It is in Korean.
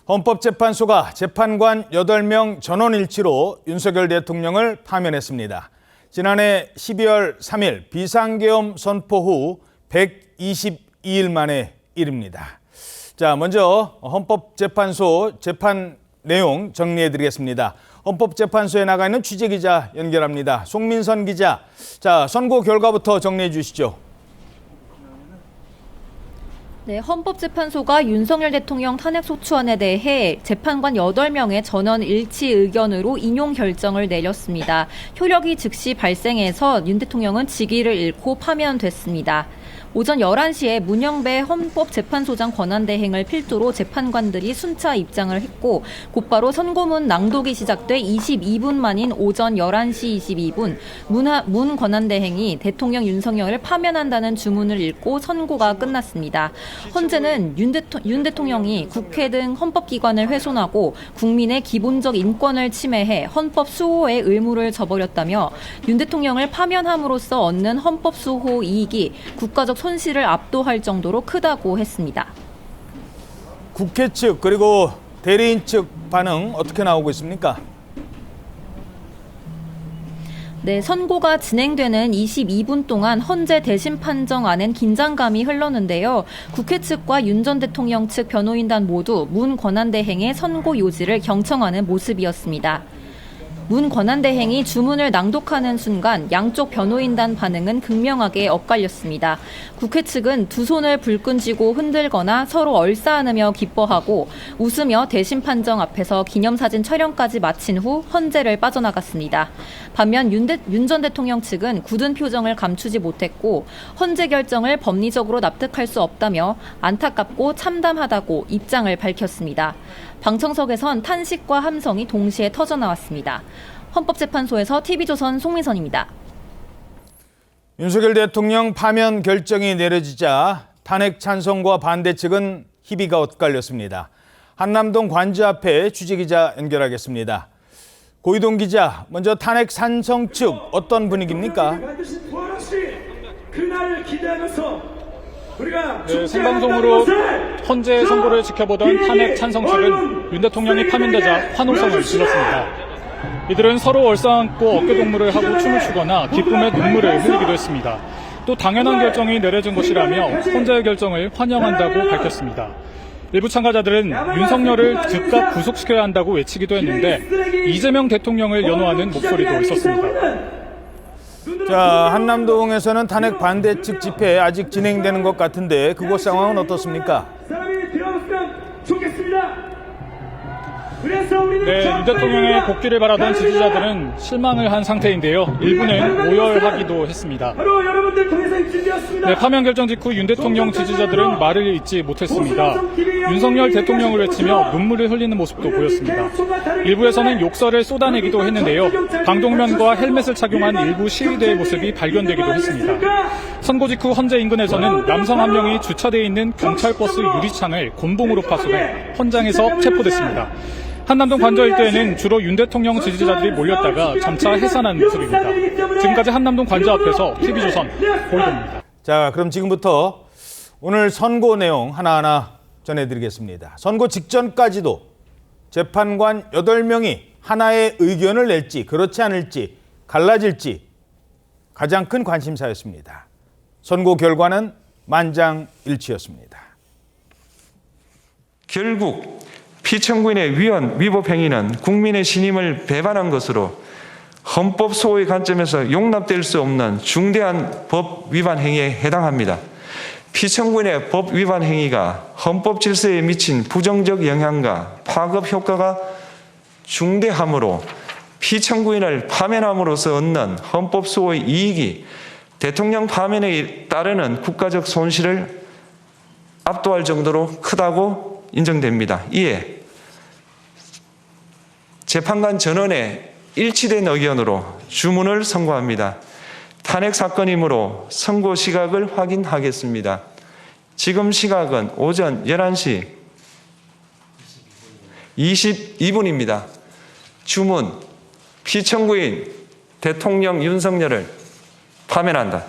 헌법재판소가 재판관 8명 전원일치로 윤석열 대통령을 파면했습니다. 지난해 12월 3일 비상계엄 선포 후 122일 만의 일입니다. 자, 먼저 헌법재판소 재판 내용 정리해드리겠습니다. 헌법재판소에 나가 있는 취재기자 연결합니다. 송민선 기자, 자, 선고 결과부터 정리해 주시죠. 네, 헌법재판소가 윤석열 대통령 탄핵소추안에 대해 재판관 8명의 전원 일치 의견으로 인용 결정을 내렸습니다. 효력이 즉시 발생해서 윤 대통령은 직위를 잃고 파면됐습니다. 오전 11시에 문영배 헌법재판소장 권한대행을 필두로 재판관들이 순차 입장을 했고 곧바로 선고문 낭독이 시작돼 22분 만인 오전 11시 22분 문 권한대행이 대통령 윤석열을 파면한다는 주문을 읽고 선고가 끝났습니다. 헌재는 윤 대통령이 국회 등 헌법기관을 훼손하고 국민의 기본적 인권을 침해해 헌법 수호의 의무를 저버렸다며 윤 대통령을 파면함으로써 얻는 헌법 수호 이익이 국가적 손실을 압도할 정도로 크다고 했습니다. 국회 측 그리고 대리인 측 반응 어떻게 나오고 있습니까? 네, 선고가 진행되는 22분 동안 헌재 대심 판정안엔 긴장감이 흘렀는데요. 국회 측과 윤 전 대통령 측 변호인단 모두 문 권한대행의 선고 요지를 경청하는 모습이었습니다. 문 권한대행이 주문을 낭독하는 순간 양쪽 변호인단 반응은 극명하게 엇갈렸습니다. 국회 측은 두 손을 불끈 쥐고 흔들거나 서로 얼싸안으며 기뻐하고 웃으며 대심 판정 앞에서 기념사진 촬영까지 마친 후 헌재를 빠져나갔습니다. 반면 윤 전 대통령 측은 굳은 표정을 감추지 못했고 헌재 결정을 법리적으로 납득할 수 없다며 안타깝고 참담하다고 입장을 밝혔습니다. 방청석에선 탄식과 함성이 동시에 터져나왔습니다. 헌법재판소에서 TV조선 송민선입니다. 윤석열 대통령 파면 결정이 내려지자 탄핵 찬성과 반대 측은 희비가 엇갈렸습니다. 한남동 관저 앞에 취재기자 연결하겠습니다. 고이동 기자, 먼저 탄핵 찬성 측 어떤 분위기입니까? 네, 생방송으로 헌재 선고를 지켜보던 탄핵 찬성 측은 윤 대통령이 파면되자 환호성을 질렀습니다. 이들은 서로 얼싸안고 어깨동무를 하고 춤을 추거나 기쁨의 눈물을 흘리기도 했습니다. 또 당연한 결정이 내려진 것이라며 헌재의 결정을 환영한다고 밝혔습니다. 일부 참가자들은 윤석열을 즉각 구속시켜야 한다고 외치기도 했는데 이재명 대통령을 연호하는 목소리도 있었습니다. 자, 한남동에서는 탄핵 반대 측 집회 아직 진행되는 것 같은데 그곳 상황은 어떻습니까? 네, 윤 대통령의 복귀를 바라던 지지자들은 실망을 한 상태인데요. 일부는 오열하기도 했습니다. 네, 파면 결정 직후 윤 대통령 지지자들은 말을 잇지 못했습니다. 윤석열 대통령을 외치며 눈물을 흘리는 모습도 보였습니다. 일부에서는 욕설을 쏟아내기도 했는데요. 방독면과 헬멧을 착용한 일부 시위대의 모습이 발견되기도 했습니다. 선고 직후 헌재 인근에서는 남성 한 명이 주차되어 있는 경찰버스 유리창을 곤봉으로 파손해 헌장에서 체포됐습니다. 한남동 관저 일대에는 주로 윤 대통령 지지자들이 몰렸다가 점차 해산한 모습입니다. 지금까지 한남동 관저 앞에서 TV조선 고이동입니다. 자, 그럼 지금부터 오늘 선고 내용 하나하나 전해드리겠습니다. 선고 직전까지도 재판관 8명이 하나의 의견을 낼지 그렇지 않을지 갈라질지 가장 큰 관심사였습니다. 선고 결과는 만장일치였습니다. 결국 피청구인의 위법 행위는 국민의 신임을 배반한 것으로 헌법 소호의 관점에서 용납될 수 없는 중대한 법 위반 행위에 해당합니다. 피청구인의 법 위반 행위가 헌법 질서에 미친 부정적 영향과 파급 효과가 중대하므로 피청구인을 파면함으로써 얻는 헌법 수호의 이익이 대통령 파면에 따르는 국가적 손실을 압도할 정도로 크다고 인정됩니다. 이에 재판관 전원의 일치된 의견으로 주문을 선고합니다. 탄핵 사건이므로 선고 시각을 확인하겠습니다. 지금 시각은 오전 11시 22분입니다. 주문, 피청구인 대통령 윤석열을 파면한다.